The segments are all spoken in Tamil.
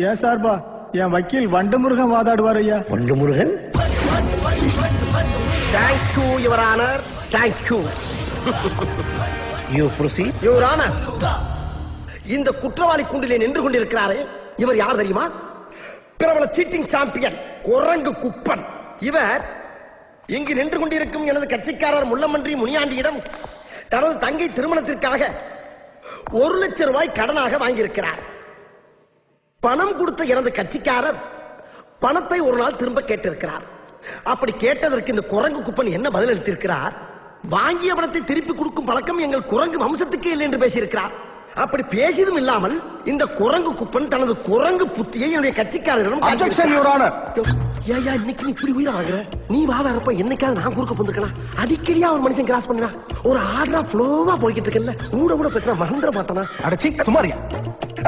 ஏன் சார்பா என் வக்கீல் வண்டமுருகன் வாதாடுவார் ஐயா. Vandamurugan? Thank you your honour, thank you. You proceed. Your honour, இந்த குற்றவாளி கூண்டிலே நின்று கொண்டிருக்கிறாரே, இவர் யார் தெரியுமா? பிரபல சீட்டிங் சாம்பியன் குரங்கு குப்பன். இவர் இங்கு நின்று கொண்டிருக்கும் எனது கட்சிக்காரர் முள்ளமன்றி முனியாண்டியிடம் தனது தங்கை திருமணத்திற்காக 1 லட்சம் ரூபாய் கடனாக வாங்கியிருக்கிறார். பணம் கொடுத்த எனது கட்சிக்காரர் பணத்தை ஒரு நாள் திரும்ப கேட்டிருக்கிறார். அப்படி கேட்டதற்கு இந்த குரங்கு குப்பன் என்ன பதில் அளித்திருக்கிறார்? வாங்கிய பணத்தை திருப்பி கொடுக்கும் பழக்கம் எங்கள் குரங்கு வம்சத்துக்கே இல்லை என்று பேசியிருக்கிறார். அப்படி பேசியதும் இல்லாமல் இந்த குரங்கு குப்பன் தனது குரங்கு புத்தியை என்னுடைய கட்சிக்காரரிடம் ஏயா இன்னைக்கு இப்படி உயிரை வாங்குற? நீ வாதாரப்ப என்னைக்காவது நான் குறுக்க போந்திருக்கலாம். அடிக்கடியா ஒரு மனுஷன் கிராஸ் பண்ணா ஒரு ஆர்டரா ஃப்ளோவா போய்கிட்டு இருக்கல, ஊட கூட பேசினா மறந்துட மாட்டானா? அடச்சி Samariya.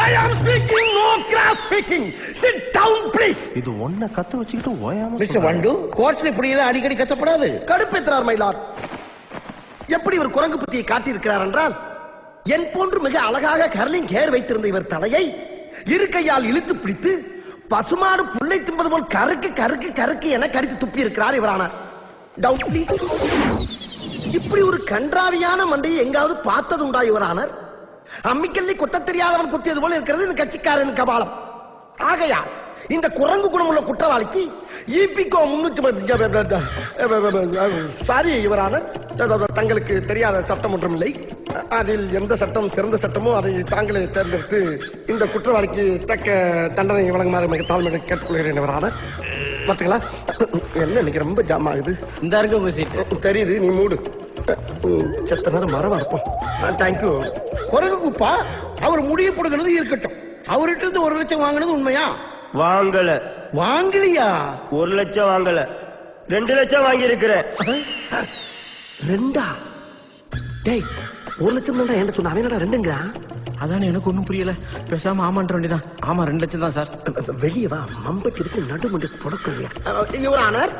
I am speaking, no cross speaking. Sit down please. இது ஒன்ன கத்து வச்சுக்கிட்டு ஓயாம மிஸ்டர் வண்டு, கோர்ட்ல இப்படி எல்லாம் அடிக்கடி கத்தப்படாது. கடுப்பேற்றார் மயிலார். எப்படி இவர் குரங்கு புத்தியை காட்டியிருக்கிறார் என்றால், என் போன்று மிக அழகாக கர்லிங் ஹேர் வைத்திருந்த இவர் தலையை இரு கையால் இழுத்து பிடித்து பசுமாடு புல்லை தின்பது போல் கருக்கு கருக்கு கருக்கு என கடித்து துப்பி இருக்கிறார் இவரானார். இப்படி ஒரு கன்றாவியான மண்டையை எங்காவது பார்த்தது உண்டா இவரானார்? அம்மிக்கல்லை கொத்த தெரியாதவன் குத்தியது போல இருக்கிறது இந்த கட்சிக்காரன் கபாலம். ஆகையால் இந்த குரங்கு குணமுள்ள குற்றவாளிக்கு ஈபிகோ 300 சாரி இவரான தங்களுக்கு தெரியாத சட்டம் ஒன்றும் இல்லை. அதில் எந்த சட்டம் சிறந்த சட்டமோ அதை தாங்களே தேர்ந்தெடுத்து இந்த குற்றவாளிக்கு தக்க தண்டனை வழங்குமாறு மிக தாழ்மையை கேட்டுக்கொள்கிறேன் இவரான. பாத்தீங்களா என்ன இன்னைக்கு ரொம்ப ஜாம் ஆகுது. இந்த இருக்கு உங்க சீட். தெரியுது, நீ மூடு. செத்த நேரம் மரமா இருப்போம். தேங்க்யூ. குரங்கு குப்பா அவர் முடிய போடுகிறது இருக்கட்டும். அவர்கிட்ட இருந்து 1 லட்சம் வாங்கினது உண்மையா? வாங்கல. வாங்கலையா? 1 லட்சம் வாங்கல, 2 லட்சம் வாங்கி இருக்கிறேன். 2? டேய் 1 லட்சம் தான் என்ன சொன்ன? அவனடா 2ங்கிறான். அதானே எனக்கு ஒண்ணும் புரியல. பேசாம ஆமான்ற வேண்டியதான். ஆமா 2 லட்சம் தான் சார். வெளியே வா, மம்பட்டி இருக்கு நடுமண்டு தொடக்கலையா? இவரானார்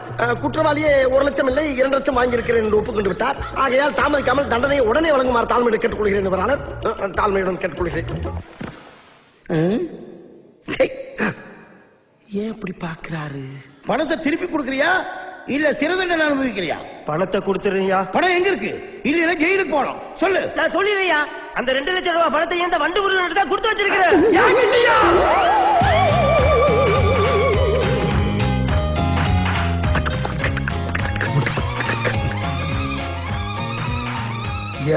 குற்றவாளியே 1 லட்சம் இல்லை 2 லட்சம் வாங்கி இருக்கிறேன் என்று ஒப்புக்கொண்டு விட்டார். ஆகையால் தாமதிக்காமல் தண்டனையை உடனே வழங்குமாறு தாழ்மையுடன் கேட்டுக்கொள்கிறேன் இவரானார். தாழ்மையுடன் கேட்டுக்கொள்கிறேன். ஏன் இப்படி பாக்குறாரு? பணத்தை திருப்பி கொடுக்கறியா இல்ல சிறை தண்டனை அனுபவிக்கிறியா? பணத்தை கொடுத்துறியா? பணம் எங்க இருக்கு? இல்ல ஜெயிலுக்கு போனோம். சொல்லு. நான் சொல்லிடுறியா? அந்த 2 லட்சம் ரூபாய் பணத்தை ஏன் வண்டு முருகன் தான் கொடுத்து வச்சிருக்கிறேன்.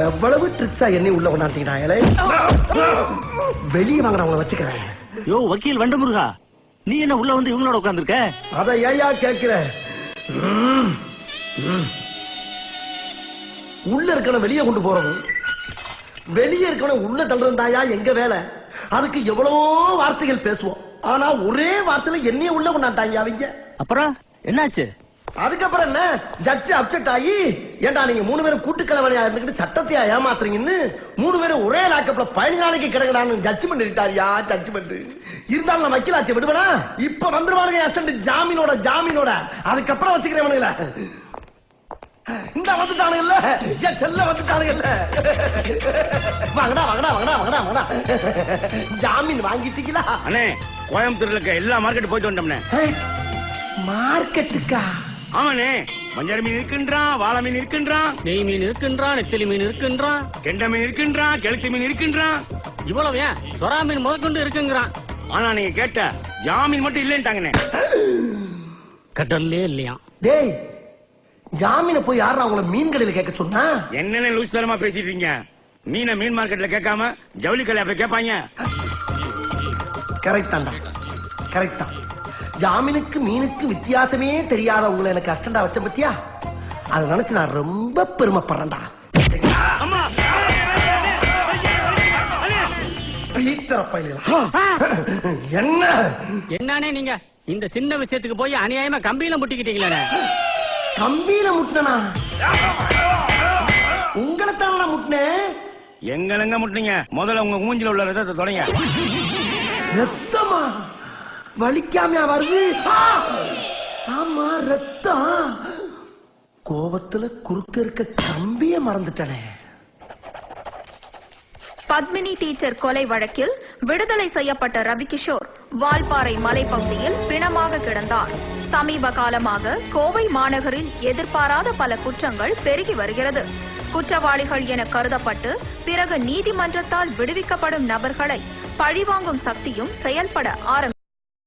எவ்வளவு ட்ரிக்ஸா என்னை உள்ள கொண்டாட்டீங்களே. வெளியே வாங்க, அவங்களை வச்சுக்கிறேன். யோ வக்கீல் வண்டமுருகா, நீ என்ன உள்ள வந்து இவங்களோட உட்கார்ந்துருக்க? அதை ஏயா கேட்கிற? உள்ள இருக்கணும் வெளியே கொண்டு போறது, வெளியே இருக்கணும் உள்ள தள்ளுறதாயா எங்க வேலை. அதுக்கு எவ்வளவோ வார்த்தைகள் பேசுவோம், ஆனா ஒரே வார்த்தையில என்னைய உள்ள கொண்டாட்டாங்க அவங்க. அப்புறம் என்னாச்சு? அதுக்கப்புறம் என்ன, ஜட்ஜ் அப்செட் ஆகி, ஏண்டா நீங்க 3 பேரும் கூட்டுக்கிழமையா இருந்துகிட்டு சட்டத்தையா ஏமாத்துறீங்கன்னு 3 பேரும் ஒரே லாக்கப்ல 15 நாளைக்கு கிடங்கடான்னு ஜட்ஜ்மெண்ட் எழுதிட்டாரியா. ஜட்ஜ்மெண்ட் இருந்தாலும் நான் வக்கீலாச்சு விடுவேனா? இப்ப வந்துருவானுங்க அசண்ட் ஜாமீனோட. அதுக்கப்புறம் வச்சுக்கிறேன். இந்த வந்துட்டானுங்கல்ல செல்ல வந்துட்டானுங்கல்ல. வாங்கடா வாங்கடா வாங்கடா வாங்கடா வாங்கடா. ஜாமீன் வாங்கிட்டீங்களா? அண்ணே கோயம்புத்தூர்ல இருக்க எல்லா மார்க்கெட் போயிட்டு வந்தோம்னே. மார்க்கெட்டுக்கா? ஆமாண்ணே, மஞ்சள் மீன் இருக்கின்றான், வாழை மீன் இருக்கின்றான், நெய் மீன் இருக்கின்றான், நெத்திலி மீன் இருக்கின்றான், கெண்டை மீன் இருக்கின்றான், கெளுத்தி மீன் இருக்கின்றான். இவ்வளவு ஏன் சொரா மீன் முதற்கொண்டு இருக்குங்கிறான். ஆனா நீங்க கேட்ட ஜாமீன் மட்டும் இல்லைன்ட்டாங்கண்ணே. கடல்லே இல்லையா? டேய் ஜாமீன போய் யாரா அவங்கள மீன் கடையில கேட்க சொன்னா? என்னென்ன லூஸ் தரமா பேசிட்டு இருக்கீங்க? மீனை மீன் மார்க்கெட்ல கேட்காம ஜவுளி கடையில அப்படி கேட்பாங்க. கரெக்ட் தான்டா, கரெக்ட் தான். ஜாமீனுக்கு மீனுக்கு வித்தியாசமே தெரியாத உங்களை எனக்கு அஸ்டண்டா வச்ச பத்தியா? அதை நினைச்சு நான் ரொம்ப பெருமைப்படுறேன்டா. என்ன என்னன்னே நீங்க இந்த சின்ன விஷயத்துக்கு போய் அநியாயமா கம்பியில முட்டிக்கிட்டீங்களே. கம்பியில முட்டினா? உங்களை தானே முட்டினேன். எங்க முட்டினீங்க? முதல்ல உங்க மூஞ்சில உள்ள ரத்தத்தை தொடங்க. ரத்தமா? வலிக்காமையா வருது? ஆமா ரத்தம். கோபத்துல குறுக்க இருக்க கம்பிய மறந்துட்டனே. பத்மினி டீச்சர் கொலை வழக்கில் விடுதலை செய்யப்பட்ட ரவிகிஷோர் வால்பாறை மலைப்பகுதியில் பிணமாக கிடந்தார். சமீப காலமாக கோவை மாநகரில் எதிர்பாராத பல குற்றங்கள் பெருகி வருகிறது. குற்றவாளிகள் என கருதப்பட்டு பிறகு நீதிமன்றத்தால் விடுவிக்கப்படும் நபர்களை பழிவாங்கும் சக்தியும் செயல்பட ஆரம்பித்தது.